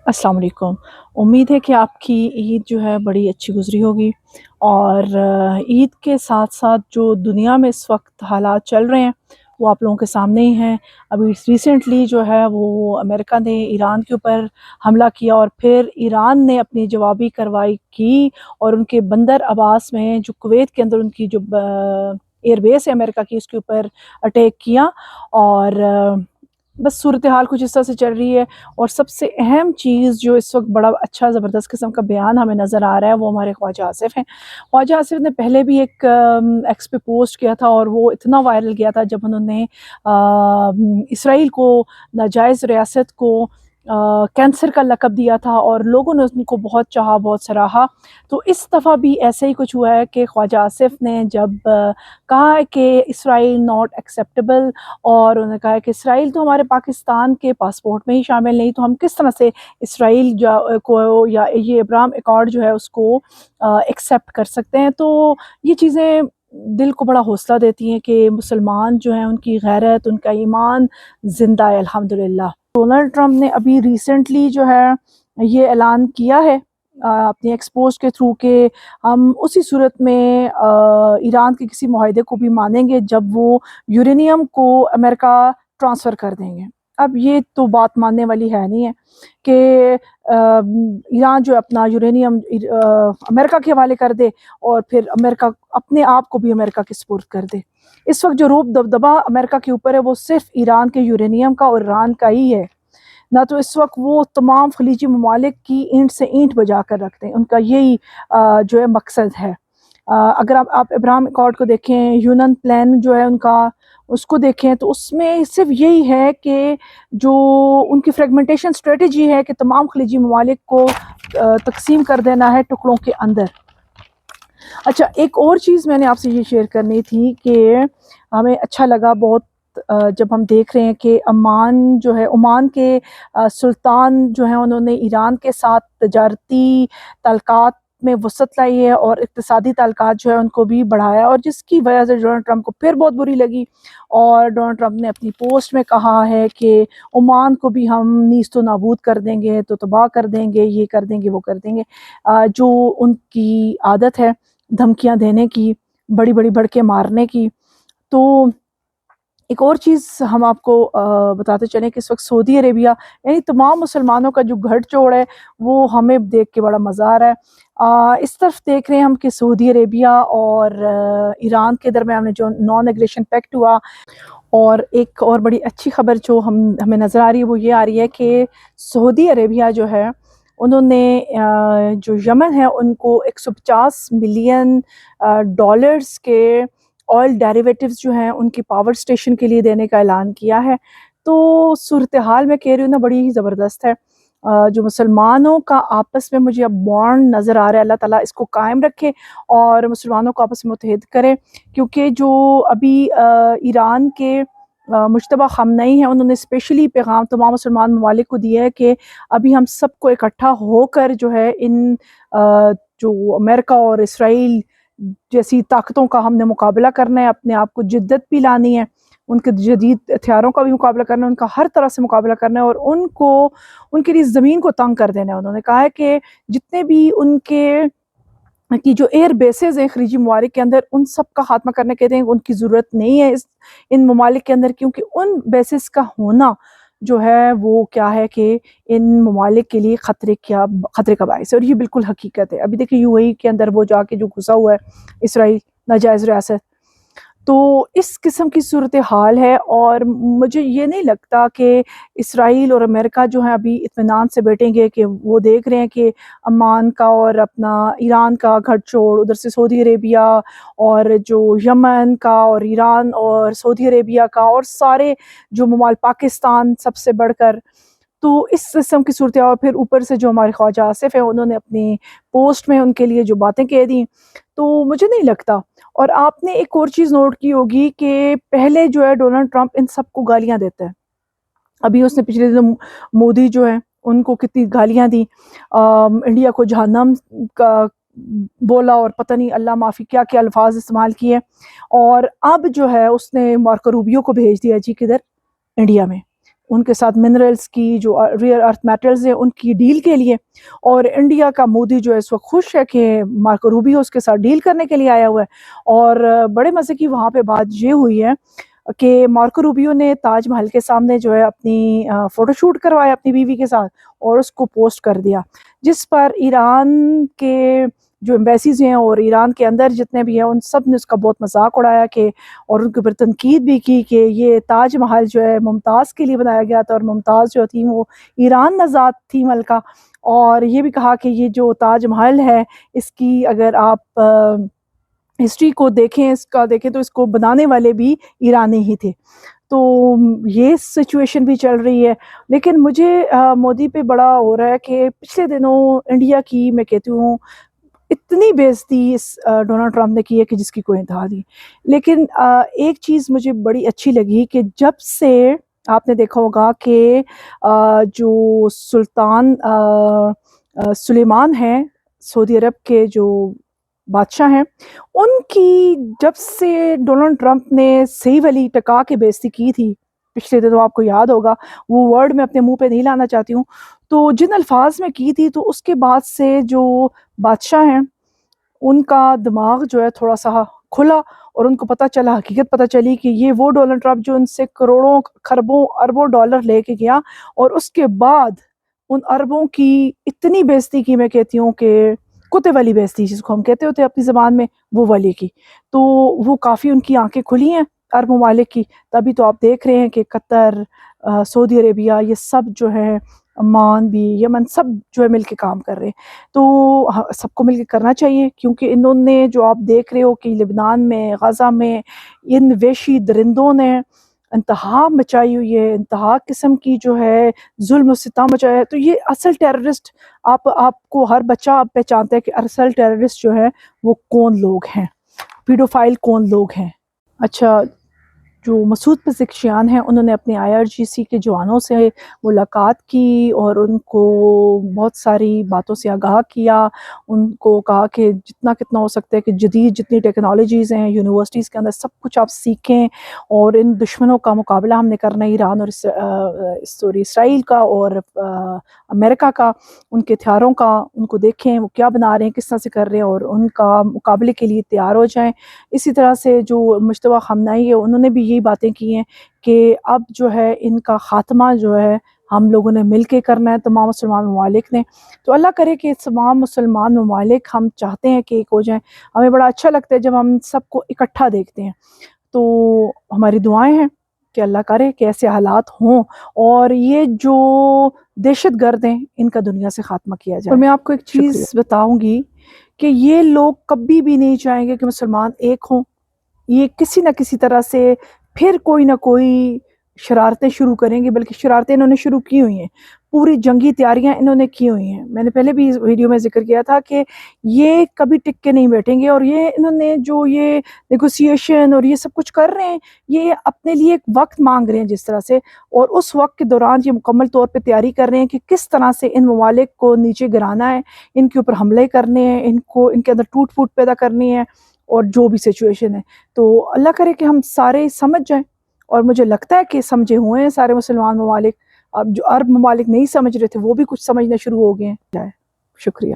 السلام علیکم۔ امید ہے کہ آپ کی عید جو ہے بڑی اچھی گزری ہوگی، اور عید کے ساتھ ساتھ جو دنیا میں اس وقت حالات چل رہے ہیں وہ آپ لوگوں کے سامنے ہی ہیں۔ ابھی ریسنٹلی جو ہے وہ امریکہ نے ایران کے اوپر حملہ کیا، اور پھر ایران نے اپنی جوابی کارروائی کی، اور ان کے بندر عباس میں جو کویت کے اندر ان کی جو ایئر بیس ہے امریکہ کی، اس کے اوپر اٹیک کیا۔ اور بس صورتحال کچھ اس طرح سے چل رہی ہے۔ اور سب سے اہم چیز جو اس وقت بڑا اچھا زبردست قسم کا بیان ہمیں نظر آ رہا ہے وہ ہمارے خواجہ آصف ہیں۔ خواجہ آصف نے پہلے بھی ایک ایکس پہ پوسٹ کیا تھا، اور وہ اتنا وائرل گیا تھا جب انہوں نے اسرائیل کو ناجائز ریاست کو کینسر کا لقب دیا تھا، اور لوگوں نے ان کو بہت چاہا، بہت سراہا۔ تو اس دفعہ بھی ایسے ہی کچھ ہوا ہے کہ خواجہ آصف نے جب کہا ہے کہ اسرائیل ناٹ ایکسیپٹیبل، اور انہوں نے کہا ہے کہ اسرائیل تو ہمارے پاکستان کے پاسپورٹ میں ہی شامل نہیں، تو ہم کس طرح سے اسرائیل کو یا یہ ابراہم ایکارڈ جو ہے اس کو ایکسیپٹ کر سکتے ہیں۔ تو یہ چیزیں دل کو بڑا حوصلہ دیتی ہیں کہ مسلمان جو ہیں ان کی غیرت، ان کا ایمان زندہ ہے الحمدللہ۔ ڈونلڈ ٹرمپ نے ابھی ریسنٹلی جو ہے یہ اعلان کیا ہے اپنی ایکسپوز کے تھرو کہ ہم اسی صورت میں ایران کے کسی معاہدے کو بھی مانیں گے جب وہ یورینیم کو امریکہ ٹرانسفر کر دیں گے۔ اب یہ تو بات ماننے والی ہے نہیں ہے کہ ایران جو اپنا یورینیم امریکہ کے حوالے کر دے، اور پھر امریکہ اپنے آپ کو بھی امریکہ کے سپرد کر دے۔ اس وقت جو روب دبدبہ امریکہ کے اوپر ہے وہ صرف ایران کے یورینیم کا اور ایران کا ہی ہے، نہ تو اس وقت وہ تمام خلیجی ممالک کی اینٹ سے اینٹ بجا کر رکھتے ہیں۔ ان کا یہی جو ہے مقصد ہے۔ اگر آپ ابراہم ایکارڈ کو دیکھیں، یونن پلان جو ہے ان کا، اس کو دیکھیں تو اس میں صرف یہی ہے کہ جو ان کی فریگمنٹیشن اسٹریٹجی ہے کہ تمام خلیجی ممالک کو تقسیم کر دینا ہے ٹکڑوں کے اندر۔ اچھا، ایک اور چیز میں نے آپ سے یہ شیئر کرنی تھی کہ ہمیں اچھا لگا بہت جب ہم دیکھ رہے ہیں کہ عمان کے سلطان جو ہیں انہوں نے ایران کے ساتھ تجارتی تعلقات میں وسعت لائی ہے، اور اقتصادی تعلقات جو ہے ان کو بھی بڑھایا، اور جس کی وجہ سے ڈونلڈ ٹرمپ کو پھر بہت بری لگی، اور ڈونلڈ ٹرمپ نے اپنی پوسٹ میں کہا ہے کہ عمان کو بھی ہم نیست و نابود کر دیں گے، تو تباہ کر دیں گے، یہ کر دیں گے، وہ کر دیں گے۔ جو ان کی عادت ہے دھمکیاں دینے کی، بڑی بڑی بھڑکے مارنے کی۔ تو ایک اور چیز ہم آپ کو بتاتے چلیں کہ اس وقت سعودی عربیہ، یعنی تمام مسلمانوں کا جو گھڑ چوڑ ہے وہ ہمیں دیکھ کے بڑا مزہ آ رہا ہے۔ اس طرف دیکھ رہے ہیں ہم کہ سعودی عربیہ اور ایران کے درمیان میں جو نان ایگریشن پیکٹ ہوا، اور ایک اور بڑی اچھی خبر جو ہمیں نظر آ رہی ہے وہ یہ آ رہی ہے کہ سعودی عربیہ جو ہے انہوں نے جو یمن ہے ان کو 150 ملین ڈالرز کے آئل ڈیریویٹیوز جو ہیں ان کی پاور اسٹیشن کے لیے دینے کا اعلان کیا ہے۔ تو صورتحال میں کہہ رہی ہوں نا بڑی ہی زبردست ہے۔ جو مسلمانوں کا آپس میں مجھے اب بانڈ نظر آ رہا ہے، اللہ تعالیٰ اس کو قائم رکھے اور مسلمانوں کو آپس میں متحد کرے، کیونکہ جو ابھی ایران کے مجتبیٰ خامنئی ہیں انہوں نے اسپیشلی پیغام تمام مسلمان ممالک کو دیا ہے کہ ابھی ہم سب کو اکٹھا ہو کر جو ہے ان جو امریکہ اور اسرائیل جیسی طاقتوں کا ہم نے مقابلہ کرنا ہے، اپنے آپ کو جدت بھی لانی ہے، ان کے جدید ہتھیاروں کا بھی مقابلہ کرنا ہے، ان کا ہر طرح سے مقابلہ کرنا ہے، اور ان کے لیے زمین کو تنگ کر دینا ہے۔ انہوں نے کہا ہے کہ جتنے بھی ان کی جو ایئر بیسز ہیں خلیجی ممالک کے اندر، ان سب کا خاتمہ کرنے کہتے ہیں، ان کی ضرورت نہیں ہے ان ممالک کے اندر، کیونکہ ان بیسز کا ہونا جو ہے وہ کیا ہے کہ ان ممالک کے لیے خطرے کا باعث ہے، اور یہ بالکل حقیقت ہے۔ ابھی دیکھیں یو اے ای کے اندر وہ جا کے جو گھسا ہوا ہے اسرائیل ناجائز ریاست، تو اس قسم کی صورتحال ہے، اور مجھے یہ نہیں لگتا کہ اسرائیل اور امریکہ جو ہیں ابھی اطمینان سے بیٹھیں گے، کہ وہ دیکھ رہے ہیں کہ عمان کا اور اپنا ایران کا گھڑ چوڑ، ادھر سے سعودی عربیہ اور جو یمن کا اور ایران اور سعودی عربیہ کا اور سارے جو ممالک، پاکستان سب سے بڑھ کر، تو اس قسم کی صورتحال، اور پھر اوپر سے جو ہمارے خواجہ آصف ہیں انہوں نے اپنی پوسٹ میں ان کے لیے جو باتیں کہہ دیں، تو مجھے نہیں لگتا۔ اور آپ نے ایک اور چیز نوٹ کی ہوگی کہ پہلے جو ہے ڈونلڈ ٹرمپ ان سب کو گالیاں دیتا ہے، ابھی اس نے پچھلے دن مودی جو ہے ان کو کتنی گالیاں دی، انڈیا کو جہنم کا بولا، اور پتہ نہیں اللہ معافی کیا کیا الفاظ استعمال کیے، اور اب جو ہے اس نے مارکو روبیو کو بھیج دیا جی کدھر، انڈیا میں۔ ان کے ساتھ منرلز کی جو ریئر ارتھ میٹلز ہیں ان کی ڈیل کے لیے. اور انڈیا کا مودی جو ہے اس وقت خوش ہے کہ مارکو روبیو اس کے ساتھ ڈیل کرنے کے لیے آیا ہوا ہے. اور بڑے مزے کی وہاں پہ بات یہ ہوئی ہے کہ مارکو روبیو نے تاج محل کے سامنے جو ہے اپنی فوٹو شوٹ کروایا اپنی بیوی کے ساتھ اور اس کو پوسٹ کر دیا، جس پر ایران کے جو ایمبیسیز ہیں اور ایران کے اندر جتنے بھی ہیں ان سب نے اس کا بہت مذاق اڑایا کہ اور ان کے اوپر تنقید بھی کی کہ یہ تاج محل جو ہے ممتاز کے لیے بنایا گیا تھا اور ممتاز جو تھی وہ ایران نژاد تھی ملکہ. اور یہ بھی کہا کہ یہ جو تاج محل ہے اس کی اگر آپ ہسٹری کو دیکھیں تو اس کو بنانے والے بھی ایرانی ہی تھے. تو یہ سچویشن بھی چل رہی ہے. لیکن مجھے مودی پہ بڑا ہو رہا ہے کہ پچھلے دنوں انڈیا کی میں کہتی ہوں اتنی بےعزتی اس ڈونلڈ ٹرمپ نے کی ہے کہ جس کی کوئی انتہا نہیں. لیکن ایک چیز مجھے بڑی اچھی لگی کہ جب سے آپ نے دیکھا ہوگا کہ جو سلطان سلیمان ہیں سعودی عرب کے جو بادشاہ ہیں ان کی جب سے ڈونلڈ ٹرمپ نے صحیح والی ٹکا کے بےعزتی کی تھی پچھلے دنوں، آپ کو یاد ہوگا وہ ورڈ میں اپنے منہ پہ نہیں لانا چاہتی ہوں، تو جن الفاظ میں کی تھی تو اس کے بعد سے جو بادشاہ ہیں ان کا دماغ جو ہے تھوڑا سا کھلا اور ان کو پتہ چلا، حقیقت پتہ چلی کہ یہ وہ ڈونلڈ ٹرمپ جو ان سے کروڑوں خربوں اربوں ڈالر لے کے گیا اور اس کے بعد ان اربوں کی اتنی بےعزتی کی، میں کہتی ہوں کہ کتے والی بےعزتی جس کو ہم کہتے ہوتے اپنی زبان میں، وہ والی کی. تو وہ کافی ان کی آنکھیں کھلی ہیں عرب ممالک کی. تبھی تو آپ دیکھ رہے ہیں کہ قطر، سعودی عربیہ، یہ سب جو ہے، عمان بھی، یمن، سب جو ہے مل کے کام کر رہے ہیں. تو سب کو مل کے کرنا چاہیے کیونکہ انہوں نے جو آپ دیکھ رہے ہو کہ لبنان میں، غزہ میں ان وحشی درندوں نے انتہا مچائی ہوئی ہے، انتہا قسم کی جو ہے ظلم و ستم مچایا ہے. تو یہ اصل ٹیررسٹ آپ کو ہر بچہ آپ پہچانتا ہے کہ اصل ٹیررسٹ جو ہے وہ کون لوگ ہیں، پیڈوفائل کون لوگ ہیں. اچھا، جو مسعود پزشکیان ہیں انہوں نے اپنے IRGC کے جوانوں سے ملاقات کی اور ان کو بہت ساری باتوں سے آگاہ کیا. ان کو کہا کہ جتنا کتنا ہو سکتا ہے کہ جدید جتنی ٹیکنالوجیز ہیں یونیورسٹیز کے اندر سب کچھ آپ سیکھیں اور ان دشمنوں کا مقابلہ ہم نے کرنا ہے، ایران اور اسرائیل کا اور امریکہ کا، ان کے ہتھیاروں کا، ان کو دیکھیں وہ کیا بنا رہے ہیں، کس طرح سے کر رہے ہیں اور ان کا مقابلے کے لیے تیار ہو جائیں. اسی طرح سے جو مجتبیٰ خامنہئی ہے انہوں نے بھی یہی باتیں کی ہیں کہ اب جو ہے ان کا خاتمہ جو ہے ہم لوگوں نے مل کے کرنا ہے، تمام مسلمان ممالک نے. تو اللہ کرے کہ تمام مسلمان ممالک، ہم چاہتے ہیں کہ ایک ہو جائیں. ہمیں بڑا اچھا لگتا ہے جب ہم سب کو اکٹھا دیکھتے ہیں. تو ہماری دعائیں ہیں کہ اللہ کرے کہ ایسے حالات ہوں اور یہ جو دہشت گرد ہیں ان کا دنیا سے خاتمہ کیا جائے. اور میں آپ کو ایک چیز بتاؤں گی کہ یہ لوگ کبھی بھی نہیں چاہیں گے کہ مسلمان ایک ہوں. یہ کسی نہ کسی طرح سے پھر کوئی نہ کوئی شرارتیں شروع کریں گے، بلکہ شرارتیں انہوں نے شروع کی ہوئی ہیں، پوری جنگی تیاریاں انہوں نے کی ہوئی ہیں. میں نے پہلے بھی اس ویڈیو میں ذکر کیا تھا کہ یہ کبھی ٹک کے نہیں بیٹھیں گے اور یہ انہوں نے جو یہ نیگوسیشن اور یہ سب کچھ کر رہے ہیں یہ اپنے لیے ایک وقت مانگ رہے ہیں جس طرح سے، اور اس وقت کے دوران یہ مکمل طور پہ تیاری کر رہے ہیں کہ کس طرح سے ان ممالک کو نیچے گرانا ہے، ان کے اوپر حملے کرنے ہیں، ان کے اندر ٹوٹ پھوٹ پیدا کرنی ہے اور جو بھی سچویشن ہے. تو اللہ کرے کہ ہم سارے سمجھ جائیں، اور مجھے لگتا ہے کہ سمجھے ہوئے ہیں سارے مسلمان ممالک. اب جو عرب ممالک نہیں سمجھ رہے تھے وہ بھی کچھ سمجھنا شروع ہو گئے ہیں. شکریہ.